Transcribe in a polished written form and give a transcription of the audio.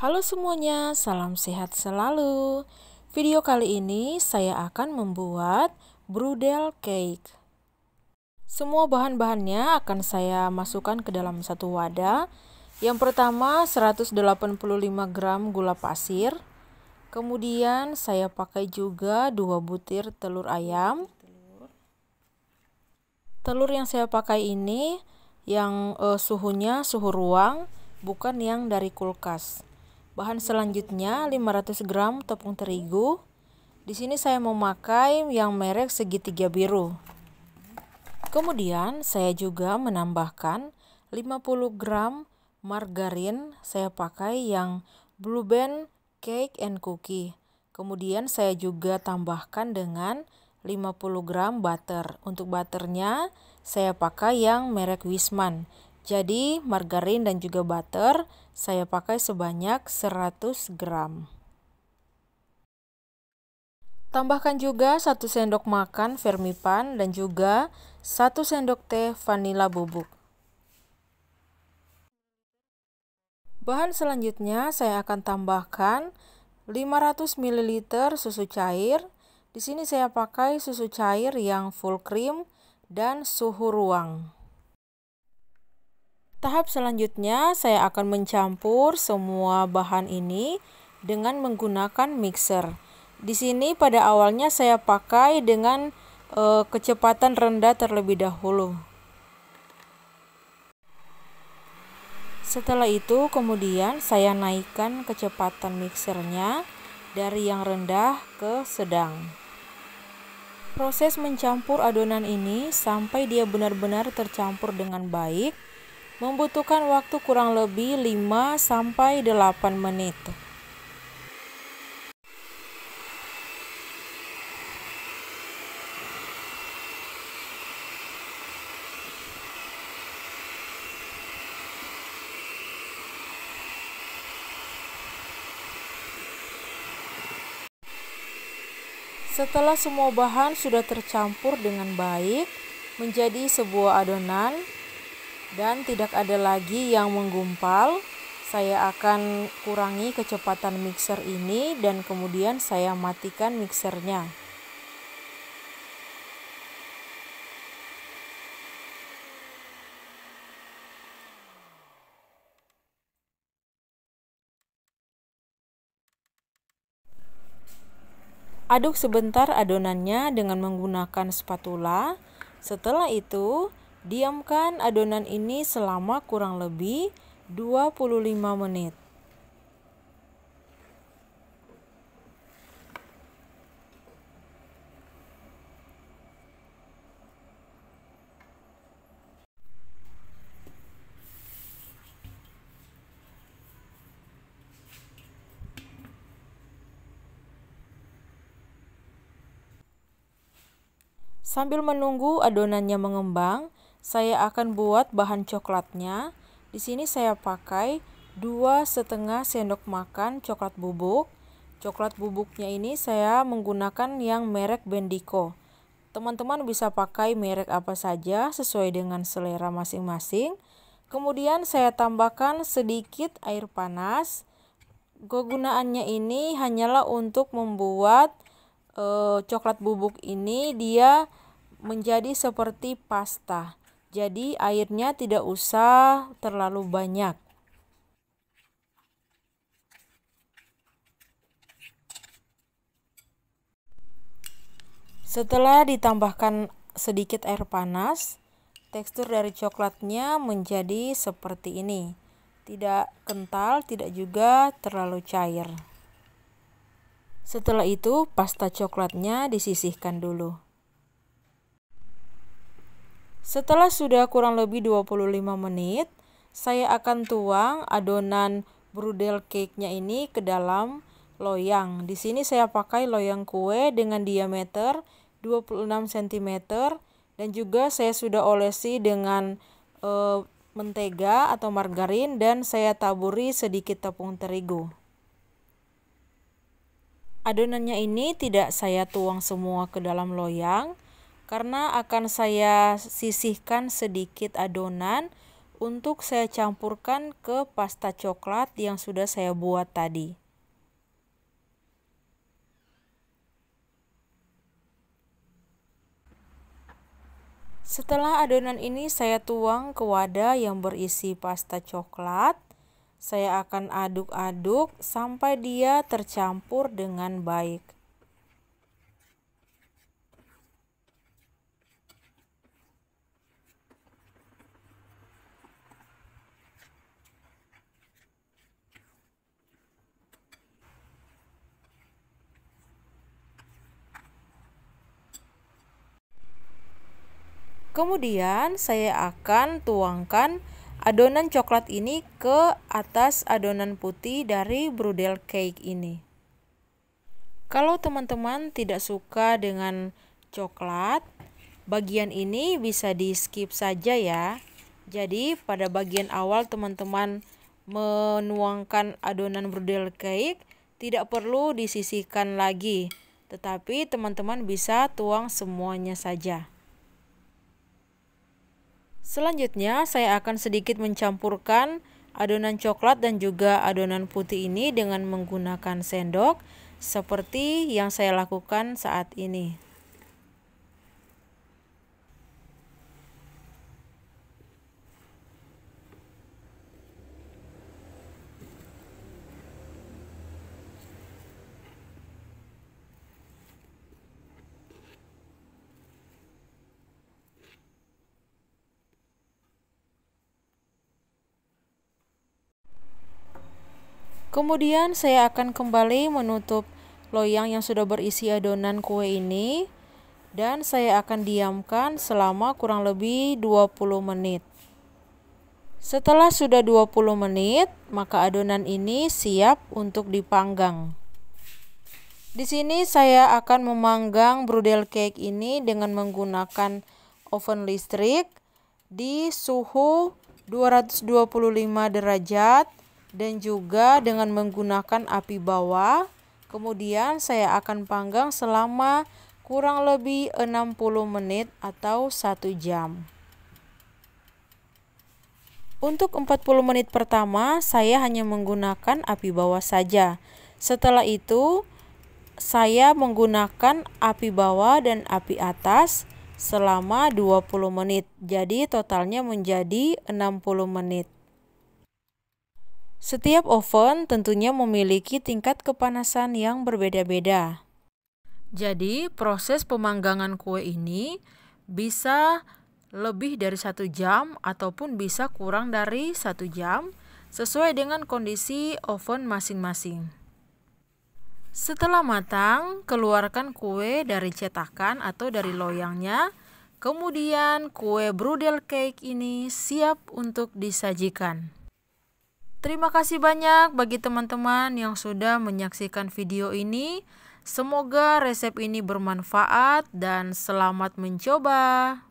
Halo semuanya, salam sehat selalu. Video kali ini saya akan membuat brudel cake. Semua bahan-bahannya akan saya masukkan ke dalam satu wadah. Yang pertama 185 gram gula pasir. Kemudian saya pakai juga 2 butir telur ayam. Telur yang saya pakai ini yang suhunya suhu ruang, bukan yang dari kulkas. Bahan selanjutnya 500 gram tepung terigu. Di sini saya memakai yang merek segitiga biru. Kemudian saya juga menambahkan 50 gram margarin. Saya pakai yang Blue Band Cake and Cookie. Kemudian saya juga tambahkan dengan 50 gram butter. Untuk butternya saya pakai yang merek Wisman. Jadi margarin dan juga butter saya pakai sebanyak 100 gram. Tambahkan juga 1 sendok makan vermipan dan juga 1 sendok teh vanila bubuk. Bahan selanjutnya saya akan tambahkan 500 ml susu cair. Di sini saya pakai susu cair yang full cream dan suhu ruang. Tahap selanjutnya saya akan mencampur semua bahan ini dengan menggunakan mixer. Di sini pada awalnya saya pakai dengan kecepatan rendah terlebih dahulu. Setelah itu kemudian saya naikkan kecepatan mixernya dari yang rendah ke sedang. Proses mencampur adonan ini sampai dia benar-benar tercampur dengan baik membutuhkan waktu kurang lebih 5-8 menit. Setelah semua bahan sudah tercampur dengan baik menjadi sebuah adonan dan tidak ada lagi yang menggumpal, saya akan kurangi kecepatan mixer ini dan kemudian saya matikan mixernya. Aduk sebentar adonannya dengan menggunakan spatula. Setelah itu, diamkan adonan ini selama kurang lebih 25 menit. Sambil menunggu adonannya mengembang, saya akan buat bahan coklatnya. Di sini saya pakai 2,5 sendok makan coklat bubuk. Coklat bubuknya ini saya menggunakan yang merek Bendico. Teman-teman bisa pakai merek apa saja sesuai dengan selera masing-masing. Kemudian saya tambahkan sedikit air panas. Kegunaannya ini hanyalah untuk membuat coklat bubuk ini dia menjadi seperti pasta. Jadi airnya tidak usah terlalu banyak. Setelah ditambahkan sedikit air panas, tekstur dari coklatnya menjadi seperti ini. Tidak kental, tidak juga terlalu cair. Setelah itu, pasta coklatnya disisihkan dulu. Setelah sudah kurang lebih 25 menit, saya akan tuang adonan brudel cake-nya ini ke dalam loyang. Di sini saya pakai loyang kue dengan diameter 26 cm dan juga saya sudah olesi dengan mentega atau margarin dan saya taburi sedikit tepung terigu. Adonannya ini tidak saya tuang semua ke dalam loyang karena akan saya sisihkan sedikit adonan untuk saya campurkan ke pasta coklat yang sudah saya buat tadi. Setelah adonan ini saya tuang ke wadah yang berisi pasta coklat, saya akan aduk-aduk sampai dia tercampur dengan baik. Kemudian saya akan tuangkan adonan coklat ini ke atas adonan putih dari brudel cake ini. Kalau teman-teman tidak suka dengan coklat, bagian ini bisa di skip saja ya. Jadi pada bagian awal teman-teman menuangkan adonan brudel cake, tidak perlu disisihkan lagi, tetapi teman-teman bisa tuang semuanya saja. Selanjutnya saya akan sedikit mencampurkan adonan coklat dan juga adonan putih ini dengan menggunakan sendok seperti yang saya lakukan saat ini. Kemudian saya akan kembali menutup loyang yang sudah berisi adonan kue ini dan saya akan diamkan selama kurang lebih 20 menit. Setelah sudah 20 menit, maka adonan ini siap untuk dipanggang. Di sini saya akan memanggang brudel cake ini dengan menggunakan oven listrik di suhu 225 derajat dan juga dengan menggunakan api bawah. Kemudian saya akan panggang selama kurang lebih 60 menit atau 1 jam. Untuk 40 menit pertama saya hanya menggunakan api bawah saja. Setelah itu saya menggunakan api bawah dan api atas selama 20 menit. Jadi totalnya menjadi 60 menit. Setiap oven tentunya memiliki tingkat kepanasan yang berbeda-beda. Jadi proses pemanggangan kue ini bisa lebih dari 1 jam ataupun bisa kurang dari 1 jam sesuai dengan kondisi oven masing-masing. Setelah matang, keluarkan kue dari cetakan atau dari loyangnya. Kemudian kue brudel cake ini siap untuk disajikan. Terima kasih banyak bagi teman-teman yang sudah menyaksikan video ini. Semoga resep ini bermanfaat dan selamat mencoba.